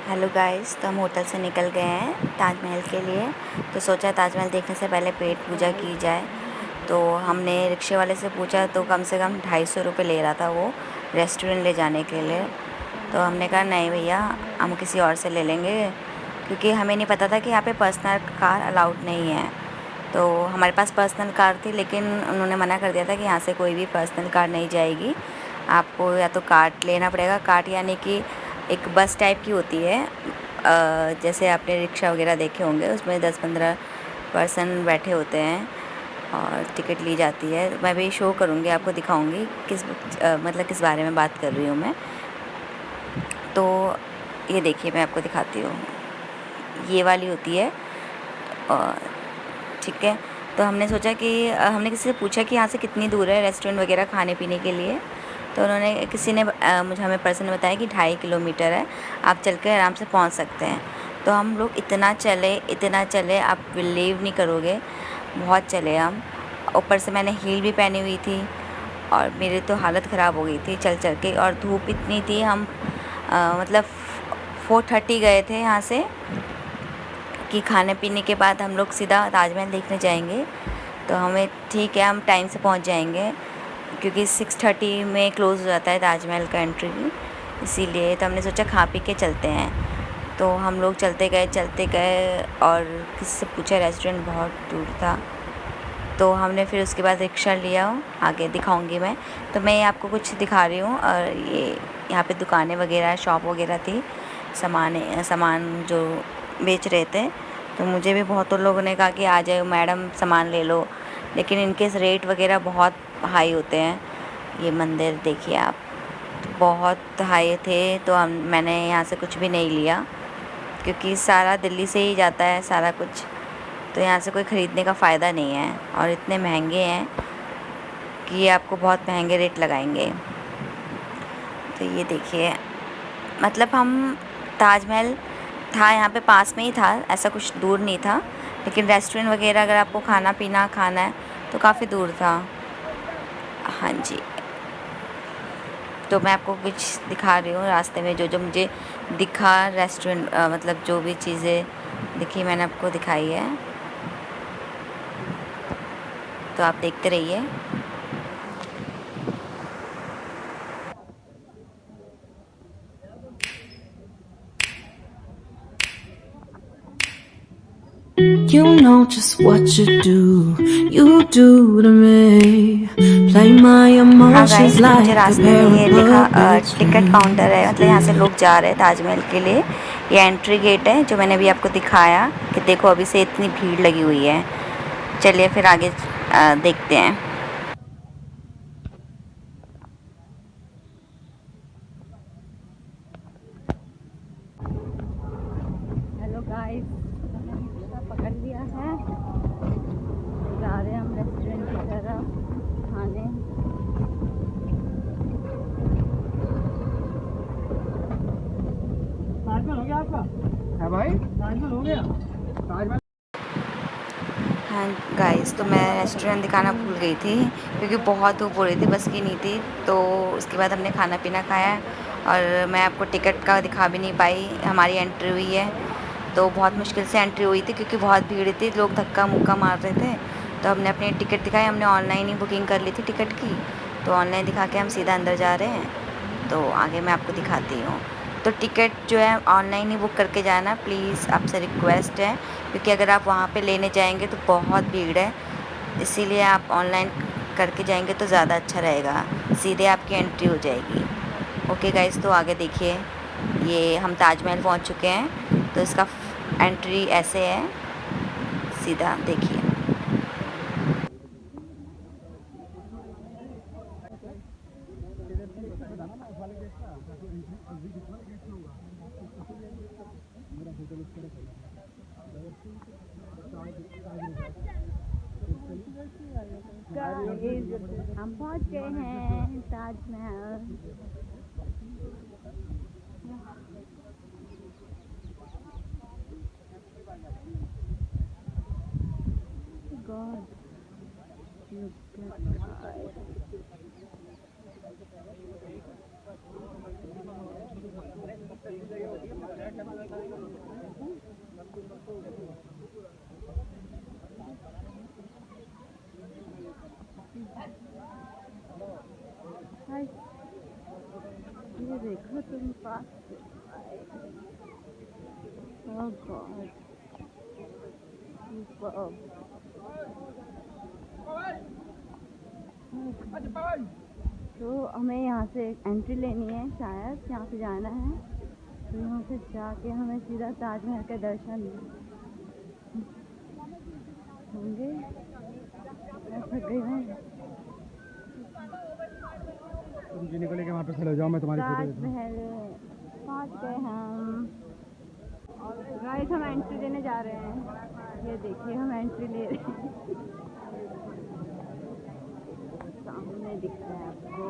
Hello guys, तो हम hotel से निकल गए हैं ताजमहल के लिए। तो सोचा ताजमहल देखने से पहले पेट पूजा की जाए। तो हमने रिक्शे वाले से पूछा तो कम से कम 250 रुपये ले रहा था वो रेस्टोरेंट ले जाने के लिए। तो हमने कहा नहीं भैया, हम किसी और से ले लेंगे, क्योंकि हमें नहीं पता था कि यहाँ पे पर्सनल कार अलाउड नहीं है। तो हमारे पास पर्सनल कार थी, लेकिन उन्होंने मना कर दिया था कि यहाँ से कोई भी पर्सनल कार नहीं जाएगी, आपको या तो कार्ट लेना पड़ेगा। कार्ट यानी कि एक बस टाइप की होती है, जैसे आपने रिक्शा वगैरह देखे होंगे, उसमें 10-15 पर्सन बैठे होते हैं और टिकट ली जाती है। मैं भी शो करूँगी, आपको दिखाऊँगी मतलब किस बारे में बात कर रही हूँ मैं। तो ये देखिए, मैं आपको दिखाती हूँ, ये वाली होती है। ठीक है, तो हमने सोचा कि हमने किसी से पूछा कि यहाँ से कितनी दूर है रेस्टोरेंट वगैरह खाने पीने के लिए। तो उन्होंने किसी ने मुझे हमें पर्सन ने बताया कि 2.5 किलोमीटर है, आप चल कर आराम से पहुँच सकते हैं। तो हम लोग इतना चले, आप बिलीव नहीं करोगे, बहुत चले हम। ऊपर से मैंने हील भी पहनी हुई थी और मेरी तो हालत ख़राब हो गई थी चल चल के, और धूप इतनी थी। हम मतलब 4:30 गए थे यहाँ से, कि खाने पीने के बाद हम लोग सीधा ताजमहल देखने जाएंगे। तो हमें ठीक है, हम टाइम से पहुंच जाएंगे, क्योंकि 6:30 में क्लोज़ हो जाता है ताजमहल का एंट्री, इसीलिए। तो हमने सोचा खा पी के चलते हैं। तो हम लोग चलते गए और किसी से पूछा, रेस्टोरेंट बहुत दूर था। तो हमने फिर उसके बाद रिक्शा लिया, आगे दिखाऊंगी मैं। तो मैं आपको कुछ दिखा रही हूँ, और ये यहाँ पे दुकानें वगैरह, शॉप वगैरह थी, सामान जो बेच रहे थे। तो मुझे भी बहुत लोगों ने कहा कि आ जाओ मैडम, सामान ले लो, लेकिन इनके रेट वगैरह बहुत हाई होते हैं। ये मंदिर देखिए आप, बहुत हाई थे। तो मैंने यहाँ से कुछ भी नहीं लिया, क्योंकि सारा दिल्ली से ही जाता है सारा कुछ, तो यहाँ से कोई ख़रीदने का फ़ायदा नहीं है। और इतने महंगे हैं कि ये आपको बहुत महंगे रेट लगाएंगे। तो ये देखिए, मतलब हम ताजमहल था यहाँ पे पास में ही था, ऐसा कुछ दूर नहीं था, लेकिन रेस्टोरेंट वगैरह अगर आपको खाना पीना खाना है तो काफ़ी दूर था। हाँ जी, तो मैं आपको कुछ दिखा रही हूँ रास्ते में, जो जो मुझे दिखा रेस्टोरेंट, मतलब जो भी चीज़ें दिखी मैंने आपको दिखाई है। तो आप देखते रहिए। You know just what you do to me. Play my हाँ emotions गाइस, तो मुझे like a रास्ते में pair ये of लिखा puppets. टिकट काउंटर है, मतलब यहाँ से लोग जा रहे हैं ताजमहल के लिए। ये एंट्री गेट है, जो मैंने अभी आपको दिखाया कि देखो अभी से इतनी भीड़ लगी हुई है। चलिए फिर आगे देखते हैं। हेलो गाइस, हमने रिक्शा पकड़ लिया है, जा रहे हैं हम रेस्टोरेंट की तरफ खाने। ताजमहल हो गया आपका? है भाई, ताजमहल हो गया। ताजमहल। हाँ गाइस, तो मैं रेस्टोरेंट दिखाना भूल गई थी, क्योंकि बहुत धूप हो रही थी, बस की नहीं थी। तो उसके बाद हमने खाना पीना खाया, और मैं आपको टिकट का दिखा भी नहीं पाई। हमारी एंट्री हुई है, तो बहुत मुश्किल से एंट्री हुई थी, क्योंकि बहुत भीड़ थी, लोग धक्का मुक्का मार रहे थे। तो हमने अपनी टिकट दिखाई, हमने ऑनलाइन ही बुकिंग कर ली थी टिकट की। तो ऑनलाइन दिखा के हम सीधा अंदर जा रहे हैं। तो आगे मैं आपको दिखाती हूँ। तो टिकट जो है ऑनलाइन ही बुक करके जाना प्लीज़, आपसे रिक्वेस्ट है, क्योंकि अगर आप वहाँ पे लेने जाएंगे तो बहुत भीड़ है, इसीलिए आप ऑनलाइन करके जाएंगे तो ज़्यादा अच्छा रहेगा, सीधे आपकी एंट्री हो जाएगी। ओके गाइस, तो आगे देखिए, ये हम ताजमहल पहुँच चुके हैं। तो इसका एंट्री ऐसे है, सीधा देखिए। हम पहुँच गए हैं Taj Mahal. God, look at Oh God. Superb. तो हमें यहाँ से एंट्री लेनी है, शायद यहाँ से जाना है। तो यहाँ से जाके हमें सीधा ताजमहल के दर्शन होंगे। मैं थक गई हूँ। तुम जीने को लेके वहाँ पे चले जाओ, मैं तुम्हारी फोटो लेता हूँ। ताजमहल पहुँच गए हम। गाइस हम एंट्री देने जा रहे हैं। ये देखिए हम एंट्री ले रहे हैं। सामने दिखता है आपको।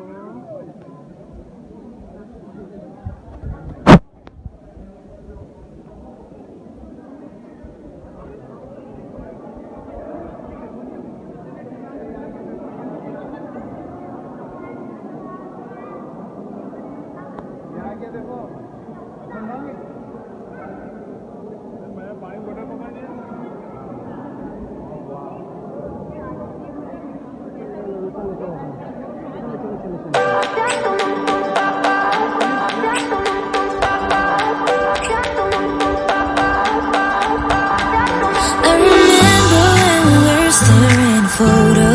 I remember when we were staring photo.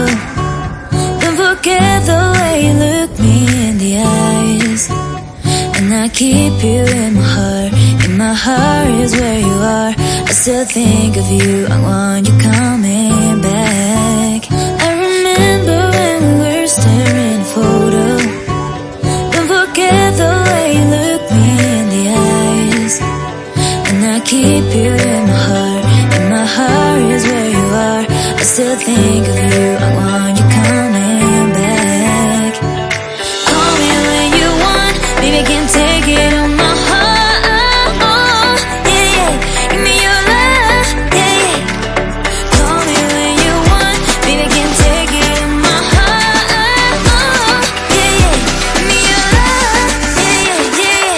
Don't forget the way you look me in the eyes. And I keep you in my heart. In my heart is where you are. I still think of you. I want you coming back. I remember when we were staring photo. Don't forget the way you look me in the eyes. And I keep you in my heart. In my heart is where you are. I still think of you. I want you coming back. Call me when you want. Baby, I can't take it on my heart. Yeah, yeah. Give me your love. Yeah, yeah. Call me when you want. Baby, I can't take it on my heart. Yeah, yeah. Give me your love. Yeah, yeah, yeah.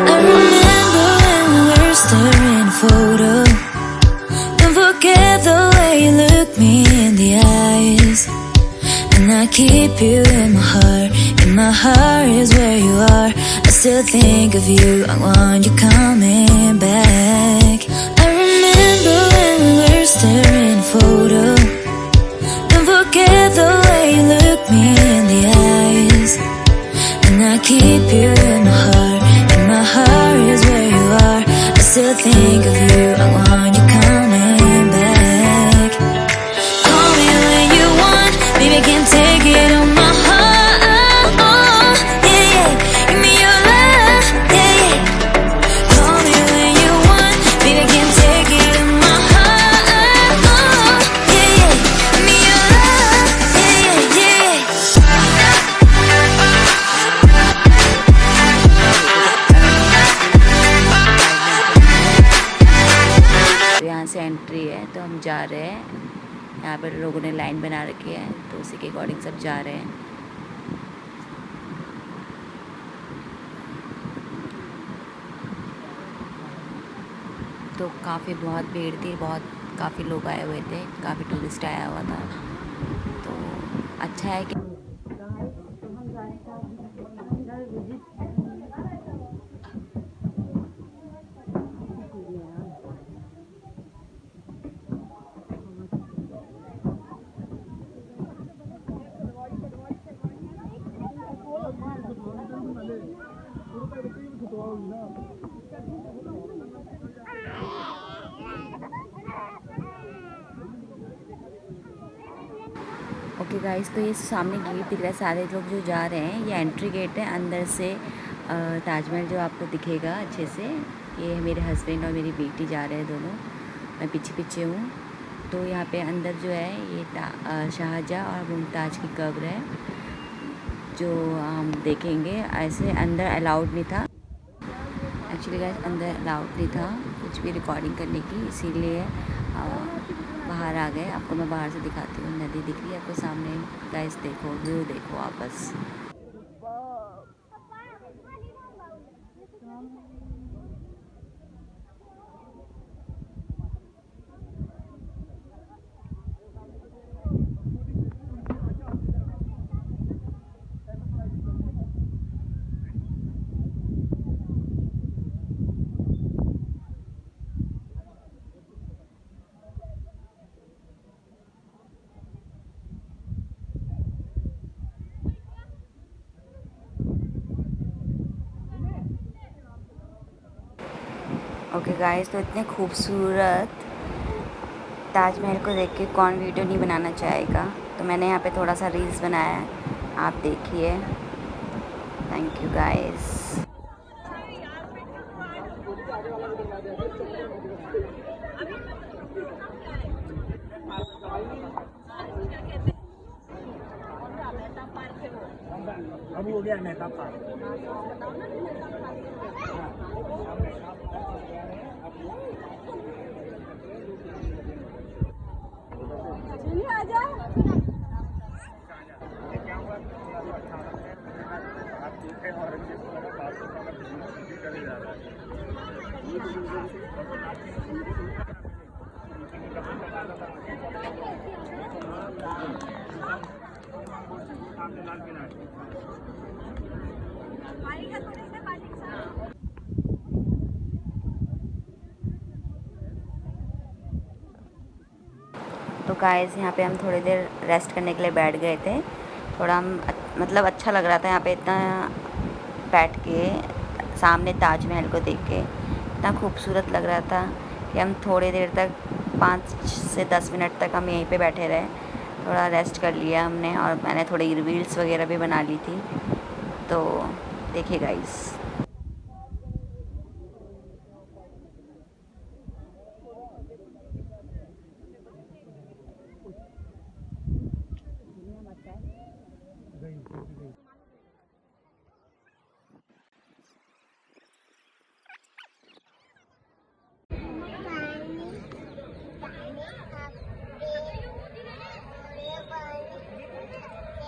I remember when we were staring photo. Don't forget the way you look me in the eyes. And I keep you in my heart. In my heart is where you are. I still think of you. I want you coming back. I remember when we were staring photo. Don't forget the way you look me in the eyes. And I keep you in my heart. In my heart is where you are. I still think of you. I want you coming back. Call me when you want. Baby, I can't take it on my heart. Yeah, yeah. Give me your love. Yeah, yeah. Call me when you want. Baby, I can't take it on my heart. Yeah, yeah. Give me your love. Yeah, yeah, yeah. तो यहाँ से entry है, तो हम जा रहे हैं। यहाँ पर लोगों ने लाइन बना रखी है, तो उसी के अकॉर्डिंग सब जा रहे हैं। तो काफ़ी बहुत भीड़ थी, काफ़ी लोग आए हुए थे, काफ़ी टूरिस्ट आया हुआ था। तो अच्छा है कि ओके गाइस, तो ये सामने गेट दिख रहा है। सारे लोग जो जा रहे हैं, ये एंट्री गेट है। अंदर से ताजमहल जो आपको दिखेगा अच्छे से। ये मेरे हस्बैंड और मेरी बेटी जा रहे हैं दोनों, मैं पीछे पीछे हूँ। तो यहाँ पे अंदर जो है ये शाहजहाँ और मुमताज़ की कब्र है, जो हम देखेंगे। ऐसे अंदर अलाउड नहीं था, एक्चुअली गाइस अंदर अलाउड नहीं था। कुछ भी रिकॉर्डिंग करने की, इसीलिए बाहर आ गए। आपको मैं बाहर से दिखाती हूँ। नदी दिख रही है आपको सामने। गाइस देखो, व्यू देखो आप बस। ओके गाइस, तो इतने खूबसूरत ताजमहल को देख के कौन वीडियो नहीं बनाना चाहेगा। तो मैंने यहाँ पे थोड़ा सा रील्स बनाया है, आप देखिए। Thank you guys. अभी हो गया नेता पार्क। तो गाइस यहाँ पे हम थोड़ी देर रेस्ट करने के लिए बैठ गए थे। थोड़ा हम मतलब अच्छा लग रहा था यहाँ पे इतना बैठ के, सामने ताजमहल को देख के इतना खूबसूरत लग रहा था कि हम थोड़ी देर तक 5 से 10 मिनट तक हम यहीं पे बैठे रहे। थोड़ा रेस्ट कर लिया हमने, और मैंने थोड़ी रील्स वगैरह भी बना ली थी। तो देखिए guys.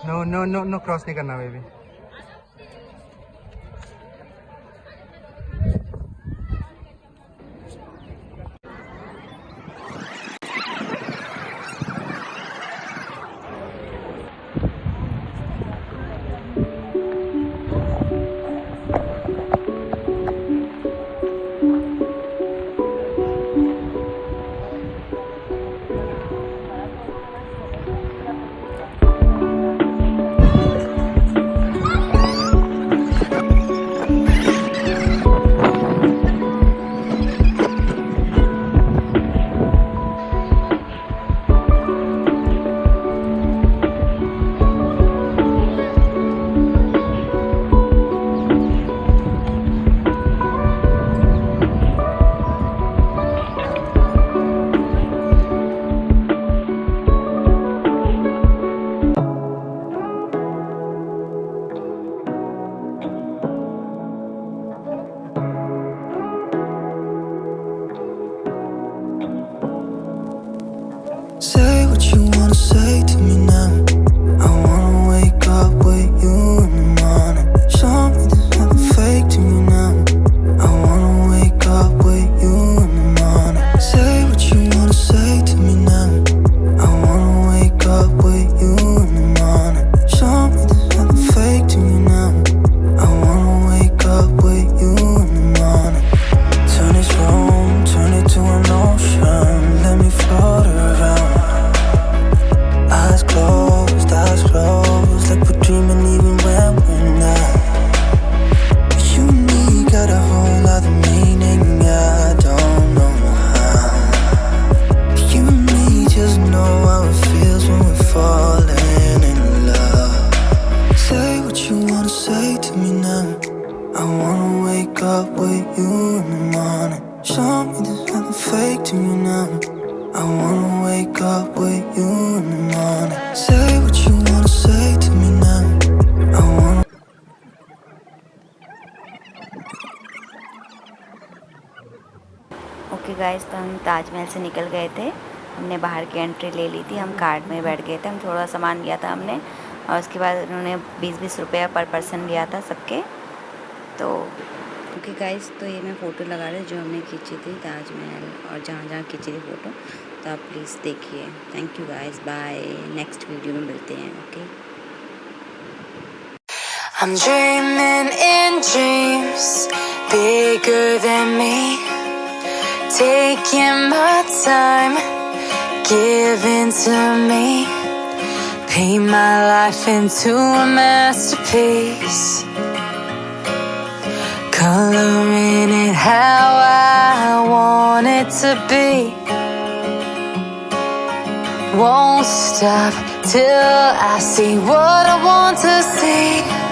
No no no no, cross नहीं करना baby. Say what you wanna say to me now. I wanna wake up with you in the morning. Show me there's nothing fake to me now. I wanna wake up with you in the morning. Say what you wanna say to me now. I wanna wake up with you in the morning. Show me there's nothing fake to me now. I wanna wake up with you in the morning. Turn this room, turn it to an ocean. Let me float around. Taj Mahal से निकल गए थे। हमने बाहर की entry ले ली थी, हम कार में बैठ गए थे। हम थोड़ा सामान लिया था हमने, और उसके बाद उन्होंने 20-20 रुपया पर पर्सन लिया था सबके। तो ओके गाइस, तो ये मैं फ़ोटो लगा रही जो हमने खींची थी ताजमहल और जहाँ जहाँ खींची थी फ़ोटो, तो आप प्लीज़ देखिए। Thank you guys, bye, next video में मिलते हैं। Okay. I'm dreaming in dreams bigger than me, taking my time, giving to me, paint my life into a masterpiece, coloring it how I want it to be. Won't stop till I see what I want to see.